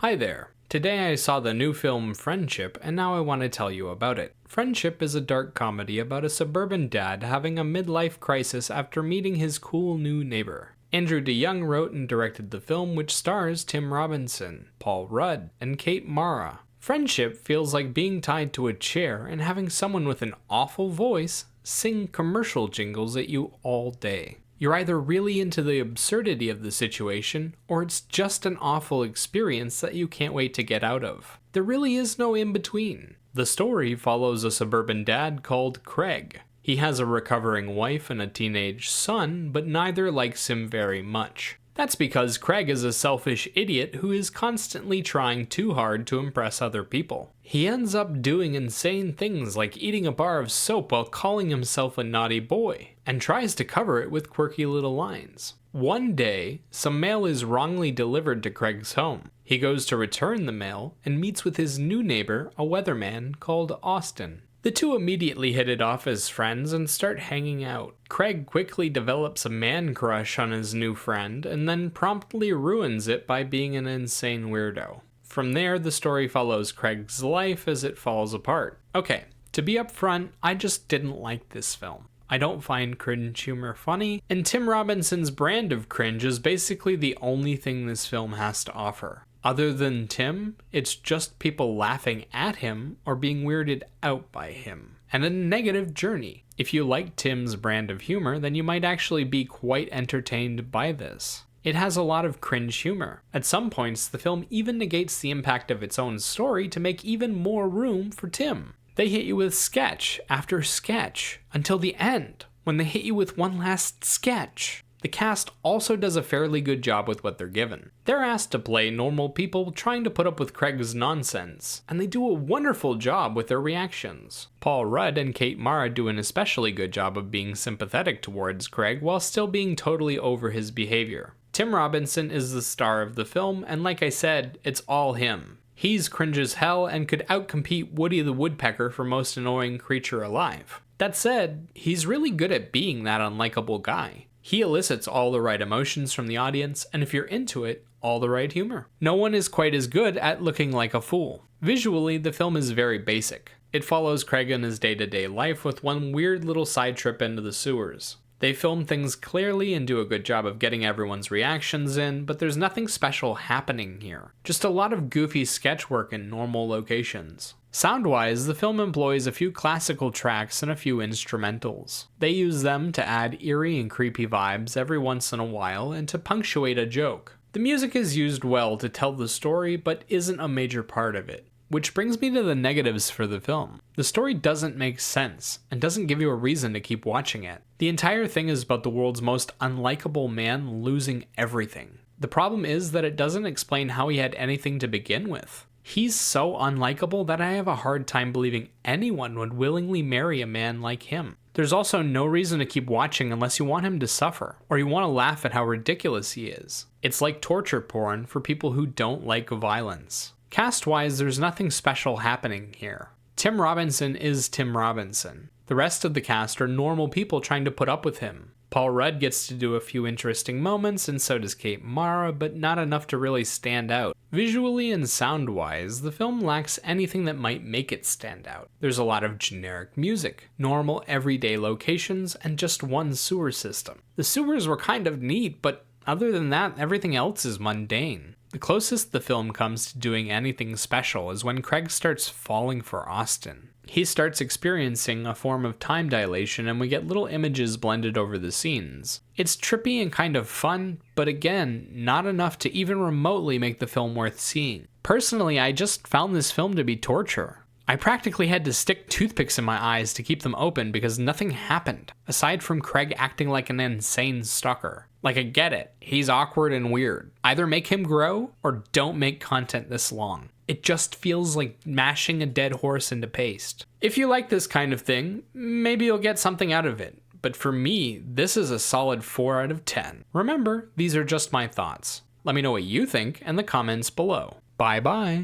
Hi there. Today I saw the new film Friendship, and now I want to tell you about it. Friendship is a dark comedy about a suburban dad having a midlife crisis after meeting his cool new neighbor. Andrew DeYoung wrote and directed the film, which stars Tim Robinson, Paul Rudd, and Kate Mara. Friendship feels like being tied to a chair and having someone with an awful voice sing commercial jingles at you all day. You're either really into the absurdity of the situation, or it's just an awful experience that you can't wait to get out of. There really is no in-between. The story follows a suburban dad called Craig. He has a recovering wife and a teenage son, but neither likes him very much. That's because Craig is a selfish idiot who is constantly trying too hard to impress other people. He ends up doing insane things like eating a bar of soap while calling himself a naughty boy, and tries to cover it with quirky little lines. One day, some mail is wrongly delivered to Craig's home. He goes to return the mail and meets with his new neighbor, a weatherman called Austin. The two immediately hit it off as friends and start hanging out. Craig quickly develops a man crush on his new friend and then promptly ruins it by being an insane weirdo. From there, the story follows Craig's life as it falls apart. Okay, to be upfront, I just didn't like this film. I don't find cringe humor funny, and Tim Robinson's brand of cringe is basically the only thing this film has to offer. Other than Tim, it's just people laughing at him or being weirded out by him, and a negative journey. If you like Tim's brand of humor, then you might actually be quite entertained by this. It has a lot of cringe humor. At some points, the film even negates the impact of its own story to make even more room for Tim. They hit you with sketch after sketch until the end, when they hit you with one last sketch. The cast also does a fairly good job with what they're given. They're asked to play normal people trying to put up with Craig's nonsense, and they do a wonderful job with their reactions. Paul Rudd and Kate Mara do an especially good job of being sympathetic towards Craig while still being totally over his behavior. Tim Robinson is the star of the film, and like I said, it's all him. He's cringe as hell and could outcompete Woody the Woodpecker for most annoying creature alive. That said, he's really good at being that unlikable guy. He elicits all the right emotions from the audience, and if you're into it, all the right humor. No one is quite as good at looking like a fool. Visually, the film is very basic. It follows Craig in his day-to-day life with one weird little side trip into the sewers. They film things clearly and do a good job of getting everyone's reactions in, but there's nothing special happening here. Just a lot of goofy sketch work in normal locations. Sound-wise, the film employs a few classical tracks and a few instrumentals. They use them to add eerie and creepy vibes every once in a while and to punctuate a joke. The music is used well to tell the story, but isn't a major part of it. Which brings me to the negatives for the film. The story doesn't make sense, and doesn't give you a reason to keep watching it. The entire thing is about the world's most unlikable man losing everything. The problem is that it doesn't explain how he had anything to begin with. He's so unlikable that I have a hard time believing anyone would willingly marry a man like him. There's also no reason to keep watching unless you want him to suffer, or you want to laugh at how ridiculous he is. It's like torture porn for people who don't like violence. Cast-wise, there's nothing special happening here. Tim Robinson is Tim Robinson. The rest of the cast are normal people trying to put up with him. Paul Rudd gets to do a few interesting moments, and so does Kate Mara, but not enough to really stand out. Visually and sound-wise, the film lacks anything that might make it stand out. There's a lot of generic music, normal everyday locations, and just one sewer system. The sewers were kind of neat, but other than that, everything else is mundane. The closest the film comes to doing anything special is when Craig starts falling for Austin. He starts experiencing a form of time dilation, and we get little images blended over the scenes. It's trippy and kind of fun, but again, not enough to even remotely make the film worth seeing. Personally, I just found this film to be torture. I practically had to stick toothpicks in my eyes to keep them open because nothing happened, aside from Craig acting like an insane stalker. Like, I get it, he's awkward and weird. Either make him grow, or don't make content this long. It just feels like mashing a dead horse into paste. If you like this kind of thing, maybe you'll get something out of it. But for me, this is a solid 4 out of 10. Remember, these are just my thoughts. Let me know what you think in the comments below. Bye bye.